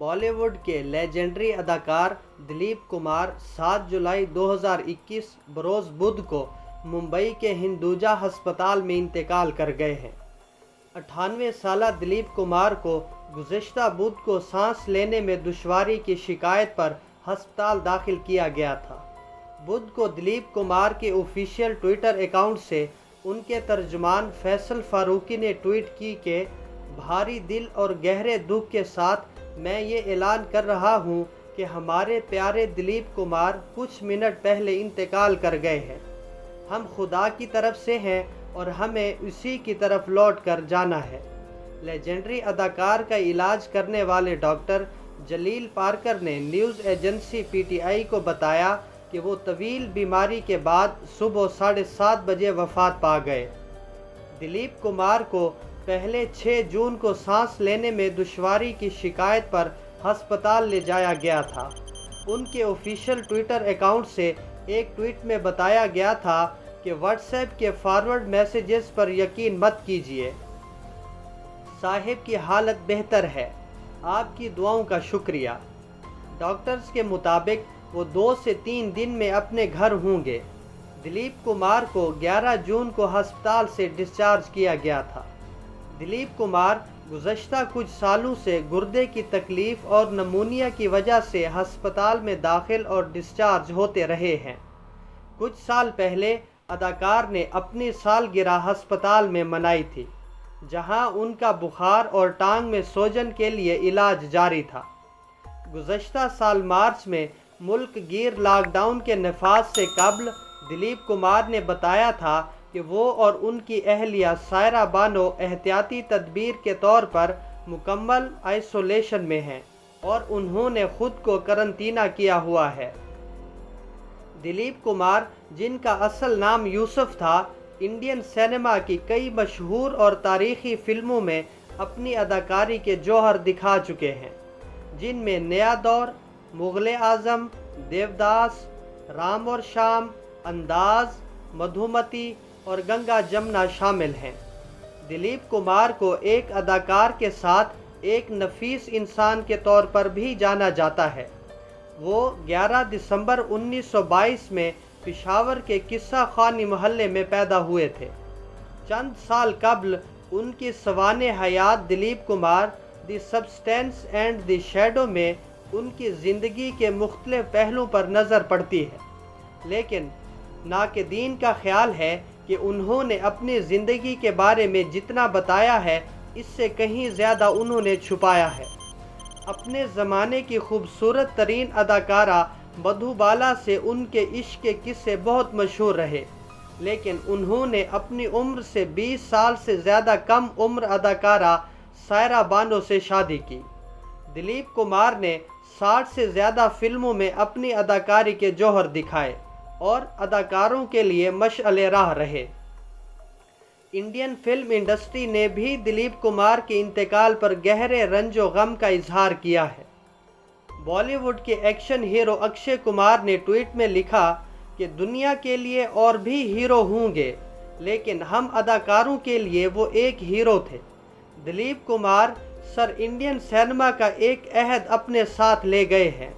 بالی would کے legendary اداکار دلیپ کمار 7 جولائی 2021 بروز بدھ کو ممبئی کے ہندوجا ہسپتال میں انتقال کر گئے ہیں۔ 98 سالہ دلیپ کمار کو گزشتہ بدھ کو سانس لینے میں دشواری کی شکایت پر ہسپتال داخل کیا گیا تھا۔ بدھ کو دلیپ کمار کے آفیشیل ٹویٹر اکاؤنٹ سے ان کے ترجمان فیصل فاروقی نے ٹویٹ کی کہ بھاری دل اور گہرے دکھ کے ساتھ میں یہ اعلان کر رہا ہوں کہ ہمارے پیارے دلیپ کمار کچھ منٹ پہلے انتقال کر گئے ہیں۔ ہم خدا کی طرف سے ہیں اور ہمیں اسی کی طرف لوٹ کر جانا ہے۔ لیجنڈری اداکار کا علاج کرنے والے ڈاکٹر جلیل پارکر نے news agency P T I کو بتایا کہ وہ طویل بیماری کے بعد صبح 7:30 بجے وفات پا گئے۔ دلیپ کمار کو پہلے 6 جون کو سانس لینے میں دشواری کی شکایت پر ہسپتال لے جایا گیا تھا۔ ان کے آفیشیل ٹویٹر اکاؤنٹ سے ایک ٹویٹ میں بتایا گیا تھا کہ واٹس ایپ کے فارورڈ میسیجز پر یقین مت کیجیے۔ صاحب کی حالت بہتر ہے، آپ کی دعاؤں کا شکریہ۔ ڈاکٹرز کے مطابق وہ 2 سے 3 دن میں اپنے گھر ہوں گے۔ دلیپ کمار کو 11 جون کو ہسپتال سے ڈسچارج کیا گیا تھا۔ دلیپ کمار گزشتہ کچھ سالوں سے گردے کی تکلیف اور نمونیا کی وجہ سے ہسپتال میں داخل اور ڈسچارج ہوتے رہے ہیں۔ کچھ سال پہلے اداکار نے اپنی سالگرہ ہسپتال میں منائی تھی، جہاں ان کا بخار اور ٹانگ میں سوجن کے لیے علاج جاری تھا۔ گزشتہ سال مارچ میں ملک گیر لاک ڈاؤن کے نفاذ سے قبل دلیپ کمار نے بتایا تھا کہ وہ اور ان کی اہلیہ سائرہ بانو احتیاطی تدبیر کے طور پر مکمل آئسولیشن میں ہیں اور انہوں نے خود کو قرنطینہ کیا ہوا ہے۔ دلیپ کمار، جن کا اصل نام یوسف تھا، انڈین سینما کی کئی مشہور اور تاریخی فلموں میں اپنی اداکاری کے جوہر دکھا چکے ہیں، جن میں نیا دور، مغل اعظم، دیوداس، رام اور شام، انداز، مدھومتی اور گنگا جمنا شامل ہیں۔ دلیپ کمار کو ایک اداکار کے ساتھ ایک نفیس انسان کے طور پر بھی جانا جاتا ہے۔ وہ 11 دسمبر 1922 میں پشاور کے قصہ خوانی محلے میں پیدا ہوئے تھے۔ چند سال قبل ان کی سوانح حیات دلیپ کمار دی سبسٹینس اینڈ دی شیڈو میں ان کی زندگی کے مختلف پہلوؤں پر نظر پڑتی ہے، لیکن ناقدین کا خیال ہے کہ انہوں نے اپنی زندگی کے بارے میں جتنا بتایا ہے اس سے کہیں زیادہ انہوں نے چھپایا ہے۔ اپنے زمانے کی خوبصورت ترین اداکارہ مدھو بالا سے ان کے عشق کے قصے بہت مشہور رہے، لیکن انہوں نے اپنی عمر سے 20 سال سے زیادہ کم عمر اداکارہ سائرہ بانو سے شادی کی۔ دلیپ کمار نے 60 سے زیادہ فلموں میں اپنی اداکاری کے جوہر دکھائے اور اداکاروں کے لیے مشعل راہ رہے۔ انڈین فلم انڈسٹری نے بھی دلیپ کمار کے انتقال پر گہرے رنج و غم کا اظہار کیا ہے۔ بالی ووڈ کے ایکشن ہیرو اکشے کمار نے ٹویٹ میں لکھا کہ دنیا کے لیے اور بھی ہیرو ہوں گے، لیکن ہم اداکاروں کے لیے وہ ایک ہیرو تھے۔ دلیپ کمار سر انڈین سینما کا ایک عہد اپنے ساتھ لے گئے ہیں۔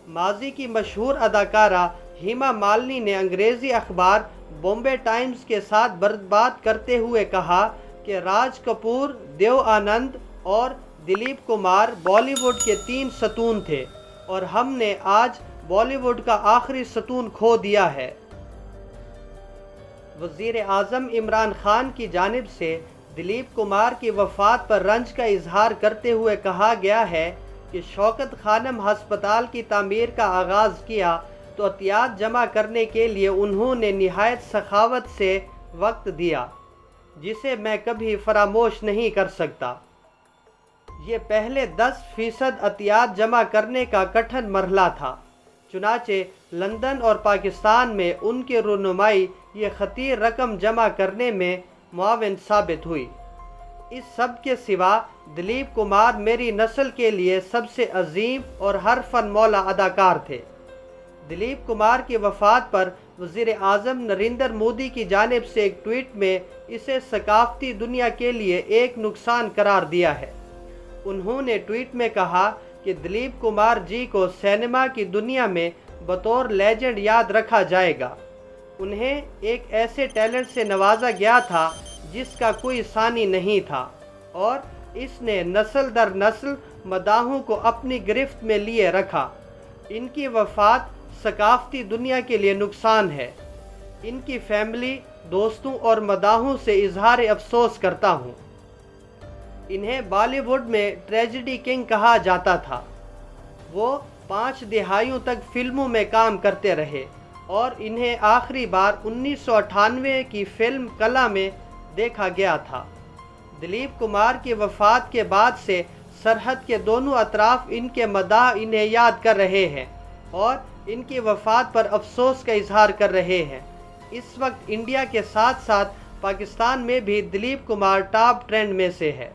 ماضی کی مشہور اداکارہ ہیما مالنی نے انگریزی اخبار بامبے ٹائمز کے ساتھ بات کرتے ہوئے کہا کہ راج کپور، دیو آنند اور دلیپ کمار بالی ووڈ کے 3 ستون تھے اور ہم نے آج بالی ووڈ کا آخری ستون کھو دیا ہے۔ وزیر اعظم عمران خان کی جانب سے دلیپ کمار کی وفات پر رنج کا اظہار کرتے ہوئے کہا گیا ہے کہ شوکت خانم ہسپتال کی تعمیر کا آغاز کیا تو عطیات جمع کرنے کے لیے انہوں نے نہایت سخاوت سے وقت دیا، جسے میں کبھی فراموش نہیں کر سکتا۔ یہ پہلے 10% عطیات جمع کرنے کا کٹھن مرحلہ تھا، چنانچہ لندن اور پاکستان میں ان کی رہنمائی یہ خطیر رقم جمع کرنے میں معاون ثابت ہوئی۔ اس سب کے سوا دلیپ کمار میری نسل کے لیے سب سے عظیم اور ہر فن مولا اداکار تھے۔ دلیپ کمار کی وفات پر وزیر اعظم نریندر مودی کی جانب سے ایک ٹویٹ میں اسے ثقافتی دنیا کے لیے ایک نقصان قرار دیا ہے۔ انہوں نے ٹویٹ میں کہا کہ دلیپ کمار جی کو سینما کی دنیا میں بطور لیجنڈ یاد رکھا جائے گا۔ انہیں ایک ایسے ٹیلنٹ سے نوازا گیا تھا جس کا کوئی ثانی نہیں تھا، اور اس نے نسل در نسل مداحوں کو اپنی گرفت میں لیے رکھا۔ ان کی وفات ثقافتی دنیا کے لیے نقصان ہے۔ ان کی فیملی، دوستوں اور مداحوں سے اظہار افسوس کرتا ہوں۔ انہیں بالی ووڈ میں ٹریجڈی کنگ کہا جاتا تھا۔ وہ 5 دہائیوں تک فلموں میں کام کرتے رہے اور انہیں آخری بار 1998 کی فلم کلا میں دیکھا گیا تھا۔ دلیپ کمار کی وفات کے بعد سے سرحد کے دونوں اطراف ان کے مداح انہیں یاد کر رہے ہیں اور ان کی وفات پر افسوس کا اظہار کر رہے ہیں۔ اس وقت انڈیا کے ساتھ ساتھ پاکستان میں بھی دلیپ کمار ٹاپ ٹرینڈ میں سے ہے۔